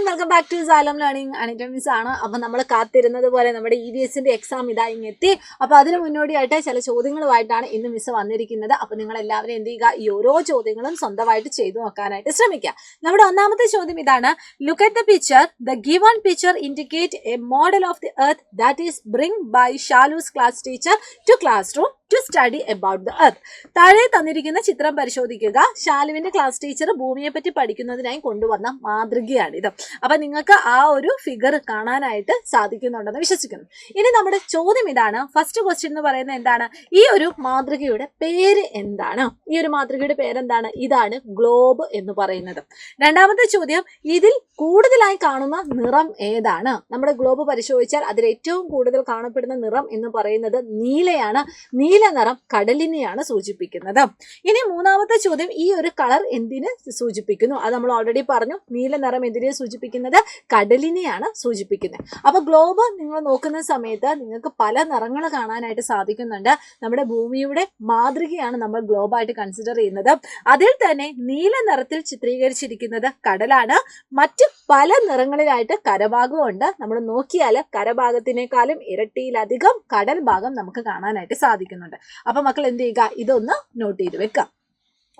everyone, welcome back to Xylem Learning. Anita Miss ആണ്. അപ്പോൾ നമ്മൾ കാത്തിരുന്നത് പോലെ നമ്മുടെ EVSന്റെ എക്സാം ഇതാ ഇങ്ങെത്തി. അപ്പോൾ അതിനു മുന്നോടിയായിട്ട് ചില ചോദ്യങ്ങളുമായിട്ടാണ് ഇന്ന് മിസ് വന്നിരിക്കുന്നത്. അപ്പോൾ നിങ്ങൾ എല്ലാവരും എന്ത് ചെയ്യുക, ഈ ഓരോ ചോദ്യങ്ങളും സ്വന്തമായിട്ട് ചെയ്തു നോക്കാനായിട്ട് ശ്രമിക്കുക. നമ്മുടെ ഒന്നാമത്തെ ചോദ്യം ഇതാണ്. Look at the picture. The given picture indicate a model of the earth that is bring by Shalu's class teacher to classroom to study about the earth. താഴെ തന്നിരിക്കുന്ന ചിത്രം പരിശോധിക്കുക. ശാലുവിന്റെ ക്ലാസ് ടീച്ചർ ഭൂമിയെ പറ്റി പഠിക്കുന്നതിനായി കൊണ്ടുവന്ന മാതൃകയാണിത്. അപ്പൊ നിങ്ങൾക്ക് ആ ഒരു ഫിഗർ കാണാനായിട്ട് സാധിക്കുന്നുണ്ടെന്ന് വിശ്വസിക്കുന്നു. ഇനി നമ്മുടെ ചോദ്യം ഇതാണ്. ഫസ്റ്റ് ക്വസ്റ്റ്യൻ എന്ന് പറയുന്നത് എന്താണ്? ഈ ഒരു മാതൃകയുടെ പേര് എന്താണ്? ഈ ഒരു മാതൃകയുടെ പേരെന്താണ്? ഇതാണ് ഗ്ലോബ് എന്ന് പറയുന്നത്. രണ്ടാമത്തെ ചോദ്യം, ഇതിൽ കൂടുതലായി കാണുന്ന നിറം ഏതാണ്? നമ്മുടെ ഗ്ലോബ് പരിശോധിച്ചാൽ അതിൽ ഏറ്റവും കൂടുതൽ കാണപ്പെടുന്ന നിറം എന്ന് പറയുന്നത് നീലയാണ്. നീല നിറം കടലിനെയാണ് സൂചിപ്പിക്കുന്നത്. ഇനി മൂന്നാമത്തെ ചോദ്യം, ഈ ഒരു കളർ എന്തിനെ സൂചിപ്പിക്കുന്നു? അത് നമ്മൾ ഓൾറെഡി പറഞ്ഞു. നീല നിറം എന്തിനെ സൂചിപ്പിക്കുന്നത്? കടലിനെയാണ് സൂചിപ്പിക്കുന്നത്. അപ്പൊ ഗ്ലോബ് നിങ്ങൾ നോക്കുന്ന സമയത്ത് നിങ്ങൾക്ക് പല നിറങ്ങൾ കാണാനായിട്ട് സാധിക്കുന്നുണ്ട്. നമ്മുടെ ഭൂമിയുടെ മാതൃകയാണ് നമ്മൾ ഗ്ലോബായിട്ട് കൺസിഡർ ചെയ്യുന്നത്. അതിൽ തന്നെ നീല നിറത്തിൽ ചിത്രീകരിച്ചിരിക്കുന്നത് കടലാണ്. മറ്റ് പല നിറങ്ങളിലായിട്ട് കരഭാഗമുണ്ട്. നമ്മൾ നോക്കിയാൽ കരഭാഗത്തിനേക്കാളും ഇരട്ടിയിലധികം കടൽ ഭാഗം നമുക്ക് കാണാനായിട്ട് സാധിക്കുന്നുണ്ട്. അപ്പൊ മക്കൾ എന്ത് ചെയ്യുക, ഇതൊന്ന് നോട്ട് ചെയ്ത് വെക്കാം.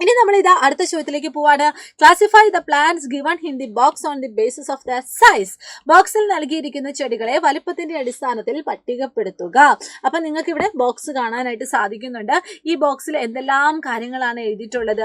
ഇനി നമ്മൾ ഇതാ അടുത്ത ചോദ്യത്തിലേക്ക് പോവാണ്. Classify the plants given in the box on the basis of the size. ബോക്സിൽ നൽകിയിരിക്കുന്ന ചെടികളെ വലുപ്പത്തിന്റെ അടിസ്ഥാനത്തിൽ പട്ടികപ്പെടുത്തുക. അപ്പൊ നിങ്ങൾക്ക് ഇവിടെ ബോക്സ് കാണാനായിട്ട് സാധിക്കുന്നുണ്ട്. ഈ ബോക്സിൽ എന്തെല്ലാം കാര്യങ്ങളാണ് എഴുതിയിട്ടുള്ളത്?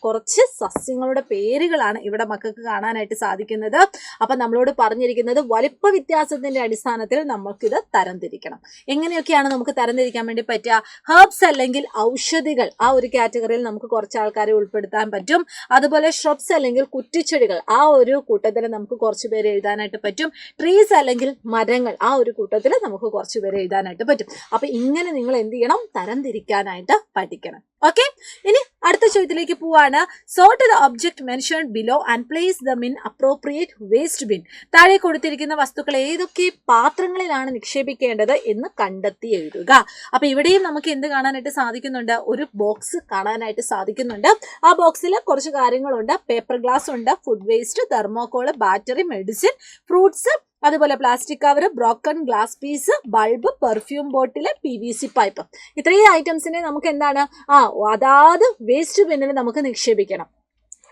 കുറച്ച് സസ്യങ്ങളുടെ പേരുകളാണ് ഇവിടെ മക്കൾക്ക് കാണാനായിട്ട് സാധിക്കുന്നത്. അപ്പൊ നമ്മളോട് പറഞ്ഞിരിക്കുന്നത് വലുപ്പ വ്യത്യാസത്തിന്റെ അടിസ്ഥാനത്തിൽ നമുക്കിത് തരംതിരിക്കണം. എങ്ങനെയൊക്കെയാണ് നമുക്ക് തരംതിരിക്കാൻ വേണ്ടി പറ്റുക? ഹെർബ്സ് അല്ലെങ്കിൽ ഔഷധികൾ, ആ ഒരു കാറ്റഗറിയിൽ നമുക്ക് കുറച്ച് ആൾക്കാരെ ഉൾപ്പെടുത്താൻ പറ്റും. അതുപോലെ ഷ്രബ്സ് അല്ലെങ്കിൽ കുറ്റിച്ചെടികൾ, ആ ഒരു കൂട്ടത്തിൽ നമുക്ക് കുറച്ച് പേര് എഴുതാനായിട്ട് പറ്റും. ട്രീസ് അല്ലെങ്കിൽ മരങ്ങൾ, ആ ഒരു കൂട്ടത്തിൽ നമുക്ക് കുറച്ച് പേര് എഴുതാനായിട്ട് പറ്റും. അപ്പൊ ഇങ്ങനെ നിങ്ങൾ എന്ത് ചെയ്യണം? തരംതിരിക്കാനായിട്ട് പഠിക്കണം. ഓക്കെ, ഇനി അടുത്ത ചോദ്യത്തിലേക്ക് പോവാണ്. Sort the object mentioned below and place them in appropriate waste bin. താഴെ കൊടുത്തിരിക്കുന്ന വസ്തുക്കൾ ഏതൊക്കെ പാത്രങ്ങളിലാണ് നിക്ഷേപിക്കേണ്ടത് എന്ന് കണ്ടെത്തി എഴുതുക. അപ്പൊ ഇവിടെയും നമുക്ക് എന്ത് കാണാനായിട്ട് സാധിക്കുന്നുണ്ട്? ഒരു ബോക്സ് കാണാനായിട്ട് സാധിക്കുന്നുണ്ട്. ആ ബോക്സിൽ കുറച്ച് കാര്യങ്ങളുണ്ട്. പേപ്പർ ഗ്ലാസ് ഉണ്ട്, food waste, thermocol, battery, medicine, fruits, അതുപോലെ plastic cover, broken glass piece, bulb, perfume bottle, PVC pipe. ഇത്രയും ഐറ്റംസിനെ നമുക്ക് എന്താണ് അതാത് വേസ്റ്റ് ബിന്നിൽ നമുക്ക് നിക്ഷേപിക്കണം.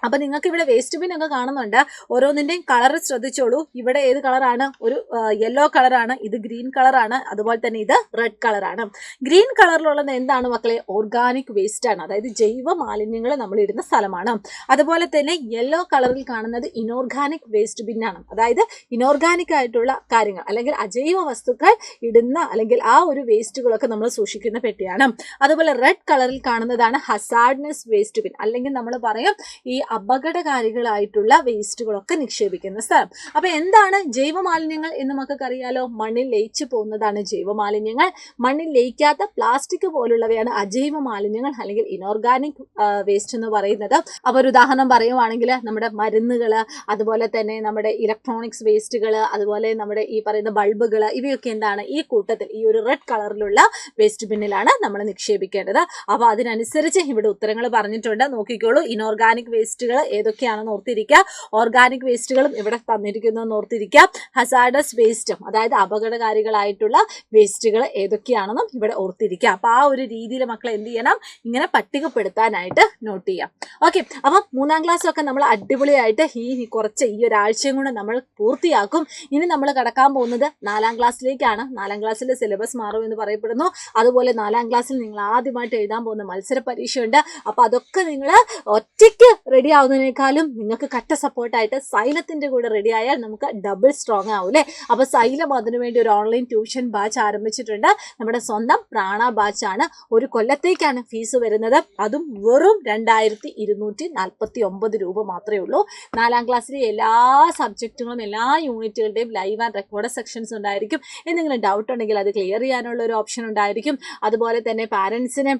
അപ്പൊ നിങ്ങൾക്ക് ഇവിടെ വേസ്റ്റ് ബിൻ ഒക്കെ കാണുന്നുണ്ട്. ഓരോന്നിന്റെയും കളർ ശ്രദ്ധിച്ചോളൂ. ഇവിടെ ഏത് കളറാണ്? ഒരു യെല്ലോ കളറാണ്. ഇത് ഗ്രീൻ കളറാണ്. അതുപോലെ തന്നെ ഇത് റെഡ് കളറാണ്. ഗ്രീൻ കളറിലുള്ളത് എന്താണ് മക്കളെ? ഓർഗാനിക് വേസ്റ്റ് ആണ്. അതായത് ജൈവ മാലിന്യങ്ങൾ നമ്മൾ ഇടുന്ന സ്ഥലമാണ്. അതുപോലെ തന്നെ യെല്ലോ കളറിൽ കാണുന്നത് ഇനോർഗാനിക് വേസ്റ്റ് ബിന്നാണ്. അതായത് ഇനോർഗാനിക് ആയിട്ടുള്ള കാര്യങ്ങൾ അല്ലെങ്കിൽ അജൈവ വസ്തുക്കൾ ഇടുന്ന അല്ലെങ്കിൽ ആ ഒരു വേസ്റ്റുകളൊക്കെ നമ്മൾ സൂക്ഷിക്കുന്ന പെട്ടിയാണ്. അതുപോലെ റെഡ് കളറിൽ കാണുന്നതാണ് ഹസാർഡ്നെസ് വേസ്റ്റ് ബിൻ, അല്ലെങ്കിൽ നമ്മൾ പറയും ഈ അപകടകാരികളായിട്ടുള്ള വേസ്റ്റുകളൊക്കെ നിക്ഷേപിക്കുന്ന സ്ഥലം. അപ്പൊ എന്താണ് ജൈവ മാലിന്യങ്ങൾ എന്ന് നമുക്കൊക്കെ അറിയാലോ? മണ്ണിൽ ലയിച്ചു പോകുന്നതാണ് ജൈവ മാലിന്യങ്ങൾ. മണ്ണിൽ ലയിക്കാത്ത പ്ലാസ്റ്റിക് പോലുള്ളവയാണ് അജൈവ മാലിന്യങ്ങൾ അല്ലെങ്കിൽ ഇനോർഗാനിക് വേസ്റ്റ് എന്ന് പറയുന്നത്. അപ്പൊ ഒരു ഉദാഹരണം പറയുവാണെങ്കിൽ നമ്മുടെ മരുന്നുകള്, അതുപോലെ തന്നെ നമ്മുടെ ഇലക്ട്രോണിക്സ് വേസ്റ്റുകൾ, അതുപോലെ നമ്മുടെ ഈ പറയുന്ന ബൾബുകൾ, ഇവയൊക്കെ എന്താണ് ഈ കൂട്ടത്തിൽ ഈ ഒരു റെഡ് കളറിലുള്ള വേസ്റ്റ് ബിന്നിലാണ് നമ്മൾ നിക്ഷേപിക്കേണ്ടത്. അപ്പൊ അതിനനുസരിച്ച് ഇവിടെ ഉത്തരങ്ങൾ പറഞ്ഞിട്ടുണ്ട്. നോക്കിക്കോളൂ. ഇനോർഗാനിക് വേസ്റ്റ് ഏതൊക്കെയാണെന്ന് ഓർത്തിരിക്കുക. ഓർഗാനിക് വേസ്റ്റുകളും ഇവിടെ തന്നിരിക്കുന്നതെന്ന് ഓർത്തിരിക്കുക. ഹസാർഡസ് വേസ്റ്റും, അതായത് അപകടകാരികളായിട്ടുള്ള വേസ്റ്റുകൾ ഏതൊക്കെയാണെന്നും ഇവിടെ ഓർത്തിരിക്കുക. അപ്പൊ ആ ഒരു രീതിയിൽ മക്കളെ എന്ത് ചെയ്യണം? ഇങ്ങനെ പട്ടികപ്പെടുത്താനായിട്ട് നോട്ട് ചെയ്യാം. ഓക്കെ, അപ്പം 3ാം ക്ലാസ് ഒക്കെ നമ്മൾ അടിപൊളിയായിട്ട് ഈ ഒരാഴ്ചയും കൊണ്ട് നമ്മൾ പൂർത്തിയാക്കും. ഇനി നമ്മൾ കടക്കാൻ പോകുന്നത് 4ാം ക്ലാസ്സിലേക്കാണ്. 4ാം ക്ലാസ്സിലെ സിലബസ് മാറും എന്ന് പറയപ്പെടുന്നു. അതുപോലെ 4ാം ക്ലാസ്സിൽ നിങ്ങൾ ആദ്യമായിട്ട് എഴുതാൻ പോകുന്ന മത്സര പരീക്ഷയുണ്ട്. അപ്പൊ അതൊക്കെ നിങ്ങൾ ഒറ്റയ്ക്ക് റെഡി ആവുന്നതിനേക്കാളും നിങ്ങൾക്ക് കട്ട സപ്പോർട്ടായിട്ട് സൈലത്തിന്റെ കൂടെ റെഡി ആയാൽ നമുക്ക് ഡബിൾ സ്ട്രോങ് ആവും അല്ലേ? അപ്പൊ സൈലം അതിനുവേണ്ടി ഒരു ഓൺലൈൻ ട്യൂഷൻ ബാച്ച് ആരംഭിച്ചിട്ടുണ്ട്. നമ്മുടെ സ്വന്തം പ്രാണ ബാച്ചാണ്. ഒരു കൊല്ലത്തേക്കാണ് ഫീസ് വരുന്നത്. അതും വെറും 2249 രൂപ മാത്രമേ ഉള്ളൂ. 4ാം ക്ലാസ്സിലെ എല്ലാ സബ്ജക്റ്റുകളും എല്ലാ യൂണിറ്റുകളുടെയും ലൈവ് ആൻഡ് റെക്കോർഡ് സെക്ഷൻസ് ഉണ്ടായിരിക്കും. എന്തെങ്കിലും ഡൗട്ട് ഉണ്ടെങ്കിൽ അത് ക്ലിയർ ചെയ്യാനുള്ള ഒരു ഓപ്ഷൻ ഉണ്ടായിരിക്കും. അതുപോലെ തന്നെ പാരൻസിന്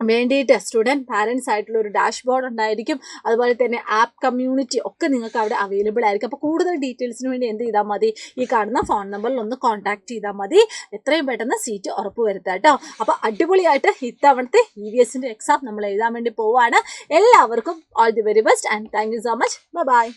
വേണ്ടിയിട്ട് സ്റ്റുഡൻറ് പാരൻസ് ആയിട്ടുള്ള ഒരു ഡാഷ്ബോർഡ് ഉണ്ടായിരിക്കും. അതുപോലെ തന്നെ ആപ്പ് കമ്മ്യൂണിറ്റി ഒക്കെ നിങ്ങൾക്ക് അവിടെ അവൈലബിൾ ആയിരിക്കും. അപ്പോൾ കൂടുതൽ ഡീറ്റെയിൽസിന് വേണ്ടി എന്ത് ചെയ്താൽ മതി? ഈ കാണുന്ന ഫോൺ നമ്പറിൽ ഒന്ന് കോൺടാക്ട് ചെയ്താൽ മതി. എത്രയും പെട്ടെന്ന് സീറ്റ് ഉറപ്പ് വരുത്താം കേട്ടോ. അപ്പോൾ അടിപൊളിയായിട്ട് ഇത്തവണത്തെ EVSന്റെ എക്സാം നമ്മൾ എഴുതാൻ വേണ്ടി പോവുകയാണ്. എല്ലാവർക്കും all the very best and thank you so much. By.